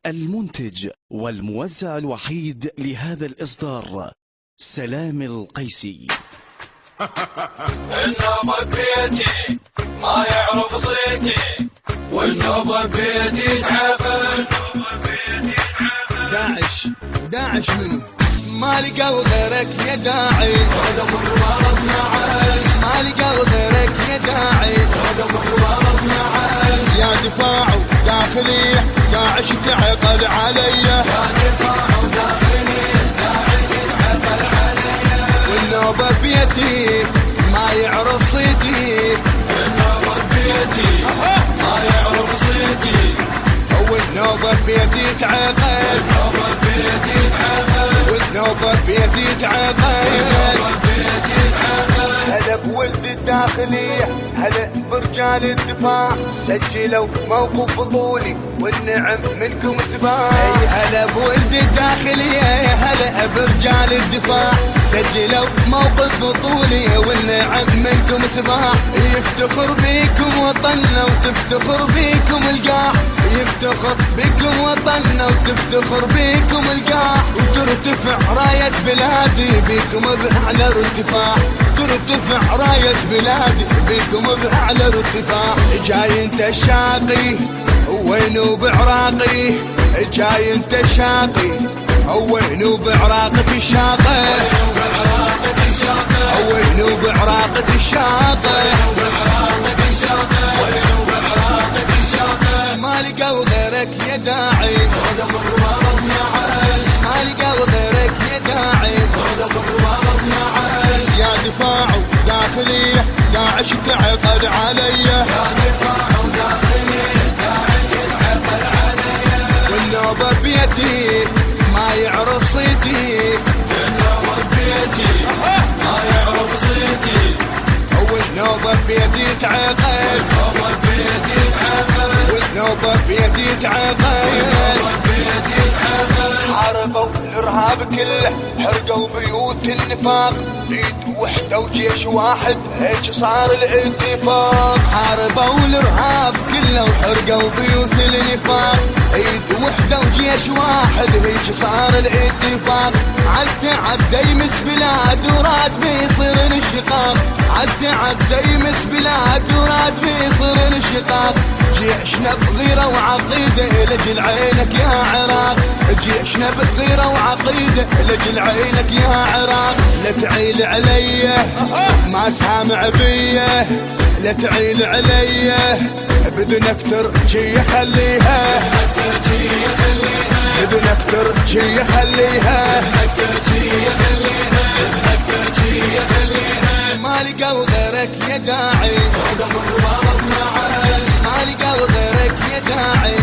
المنتج والموزع الوحيد لهذا الإصدار سلام القيسي. النوبة بيتي ما يعرف صيتي، والنوبة بيتي تعبان. داعش منو ما لقوا غيرك يا داعي، ما لقوا غيرك يا داعي، يا دفاع داخلي داعش تعقل علي، يا دفاع داخلي داعش تعقل علي، والنوبة بيتي ما يعرف صيتي، النوبة بيتي ما يعرف صيتي، والنوبة بيتي تعقل، والنوبة بيتي تعقل، هلا بولد الداخلية، هلا برجال الدفاع، سجلوا موقف بطولي والنعم منكم سباع. هلا بولد الداخلية، هلا برجال الدفاع، سجلوا موقف بطولي والنعم منكم سباع. يفتخر بيكم وطننا وتفتخر بيكم القاع، يفتخر بيكم وطننا وتفتخر بيكم القاع، وترتفع راية بلادي بيكم بأعلى ارتفاع، ترتفع راية بلادي بيكم بأعلى ارتفاع. جاي انت الشاقي وينو بعراقي، جاي انت الشاقي وينو بعراقك الشاقي، وينو بعراقك الشاقي، ما لقوا غيرك يا داعي، ما لقوا غيرك يا داعي، يا دفاع داخلي داعش تعقل علي، يا دفاع داخلي داعش تعقل علي، والنوبة بيتي ما يعرف صيتي، النوبة بيتي ما يعرف صيتي، والنوبة بيتي تعقل، والنوبة بيتي تعقل. حاربوا الارهاب كله، حرقوا بيوت النفاق، ايد وحده وجيش واحد هيك صار الاتفاق. حاربوا الارهاب كله وحرقوا بيوت النفاق، ايد وحده وجيش واحد هيك صار الاتفاق. عدى يمس بلاد وراد بيصير انشقاق، عدى يمس بلاد وراد بيصير انشقاق. جيشنا بغيرة وعقيدة لجل عينك يا عراق، جيشنا بغيرة وعقيدة لجل عينك يا عراق. لا تعيل علي ما سامع بيه، لا تعيل علي بدنك ترجي خليها، بدنك ترجي خليها، ما لقوا غيرك يا داعي، ما لقوا غيرك يا داعي،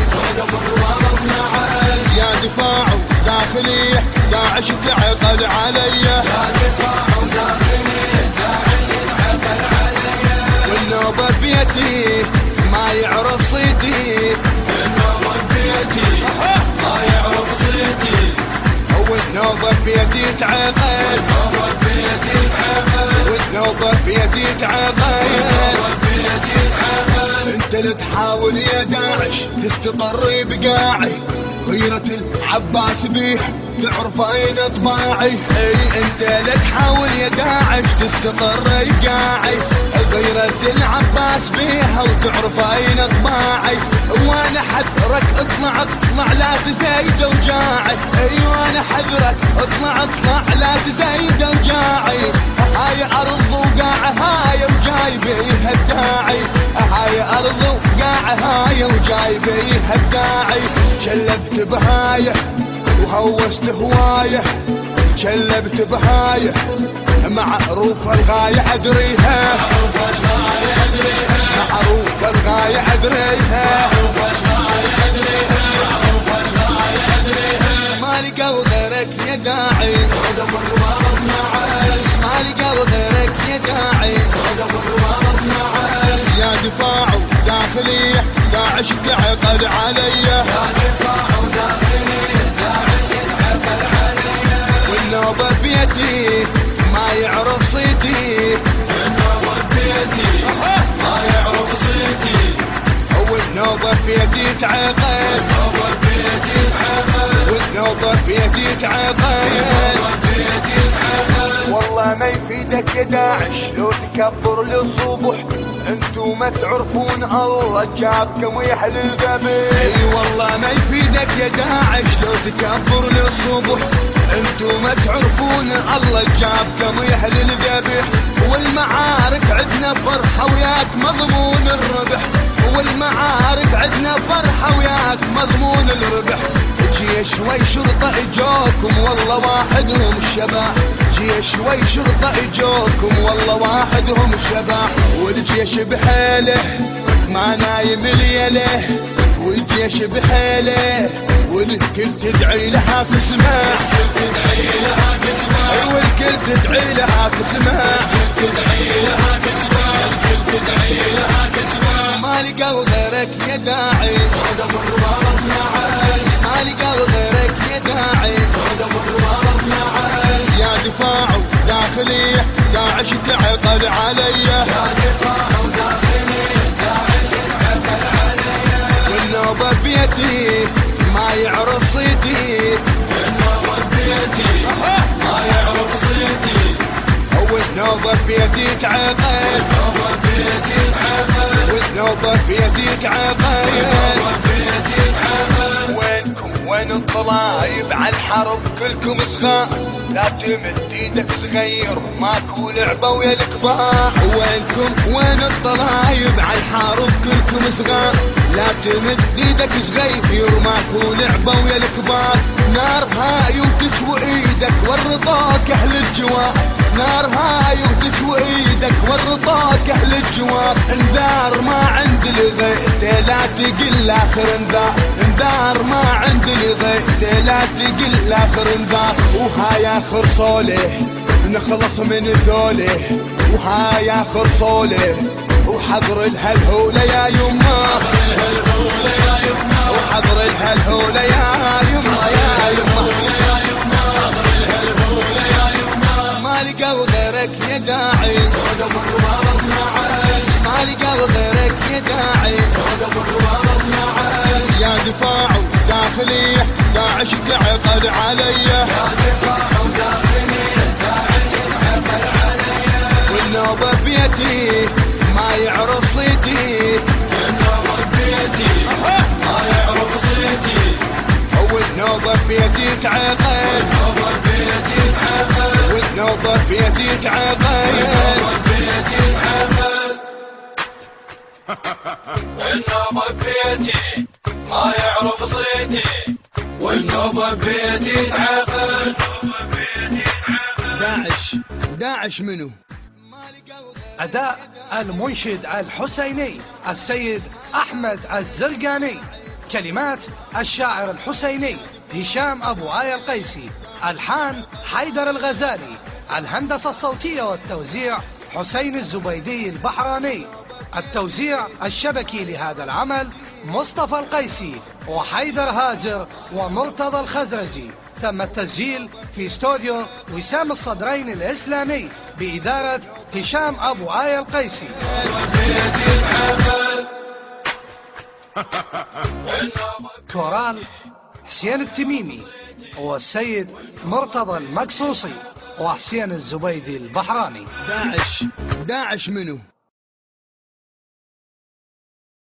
يا دفاع داخلي داعش تعقل علي، يا دفاع داخلي داعش تعقل علي، والنوبة بيتي ما يعرف صيتي، النوبة بيتي ما يعرف صيتي، والنوبة بيتي تعقل، والنوبة بيتي تعقل. انت اللي تحاول يا داعش تستقر بقاعي، غيرة العباس بيه تعرف اين اطباعي. اي انت اللي تحاول يا داعش تستقر بقاعي، غيرة العباس بيها وتعرف اين اطباعي. وانا حذرك اطلع لا تزايد اوجاعي، ايوه انا حذرك اطلع لا تزايد اوجاعي. هاي ارض وقاعه هاي وجاي بيها الداعي، هاي ارض وقاعه هاي وجاي بيها الداعي. شلبت بهايه وهوست هوايه، شلبت بهايه معروف الغايه ادريها، معروف الغايه ادريها، ما لقوا غيرك يا داعي، ما لقوا غيرك يا داعي، يا دفاع داخلي داعش تعقل علي، يا دفاع داخلي داعش تعقل علي، والنوبة بيتي ما يعرف صيتي، النوبة بيتي ما يعرف صيتي، والنوبة بيتي تعقل، النوبة بيتي يتعقد. والله ما يفيدك يا داعش لو تكبر للصبح، انتو ما تعرفون الله جابكم يحل الذبح. اي والله ما يفيدك يا داعش لو تكبر للصبح، انتو ما تعرفون الله جابكم يحل الذبح. والمعارك عدنا فرحة وياك مضمون الربح، والمعارك عدنا فرحة وياك مضمون الربح. جيش شوي شرطة اجوكم والله واحدهم الشبح، جيش شوي شرطة اجوكم والله واحدهم الشبح. والجيش بحيله ما نايم ليله، والجيش بحيله والكل تدعي لها تسمع، والكل تدعي لها تسمع، ما لقوا غيرك يا داعي، ما لقوا غيرك يا داعي. يا دفاع داخلي داعش تعقل علي، والنوبة بيتي ما يعرف صيتي، النوبة بيتي ما يعرف صيتي، والنوبة بيتي تعقل، والنوبة بيتي تعقل. وينكم وين الطلايب عالحرب كلكم صغار، لا تمد ايدك صغير ماكو لعبة ويا الكبار. وينكم وين الطلايب عالحرب كلكم صغار، لا تمد ايدك صغير ماكو لعبة ويا الكبار. نار هاي وتشوي ايدك ورطاك اهل الجوار، نار هاي وتشوي ايدك ورطاك اهل الجوار. انذار ما عند الغيث لا تقل اخر انذار، انذار ما عند الغيث لا تقل اخر انذار. وهاي اخر صوله نخلص من ذوله، وهاي اخر صوله وحضر الهلهولة يا يما، وحضر الهلهولة يا يما يا يما. ما لقوا غيرك يا داعي، ما لقوا غيرك يا داعي. يا دفاع داخلي داعش تعقل علي، والنوبة بيتي ما يعرف صيتي، النوبة بيتي ما يعرف صيتي، والنوبة بيتي تعقل، والنوبة بيتي تعقل. النوبة بيتي ما يعرف صيتي، والنوبة بيتي تعقل. داعش منو؟ أداء المنشد الحسيني السيد أحمد الزرقاني، كلمات الشاعر الحسيني هشام أبو آية القيسي، ألحان حيدر الغزالي، الهندسة الصوتية والتوزيع حسين الزبيدي البحراني، التوزيع الشبكي لهذا العمل مصطفى القيسي وحيدر هاجر ومرتضى الخزرجي. تم التسجيل في استوديو وسام الصدرين الإسلامي بإدارة هشام أبو آية القيسي. كورال حسين التميمي والسيد مرتضى المقصوصي وحسين الزبيدي البحراني. داعش منو؟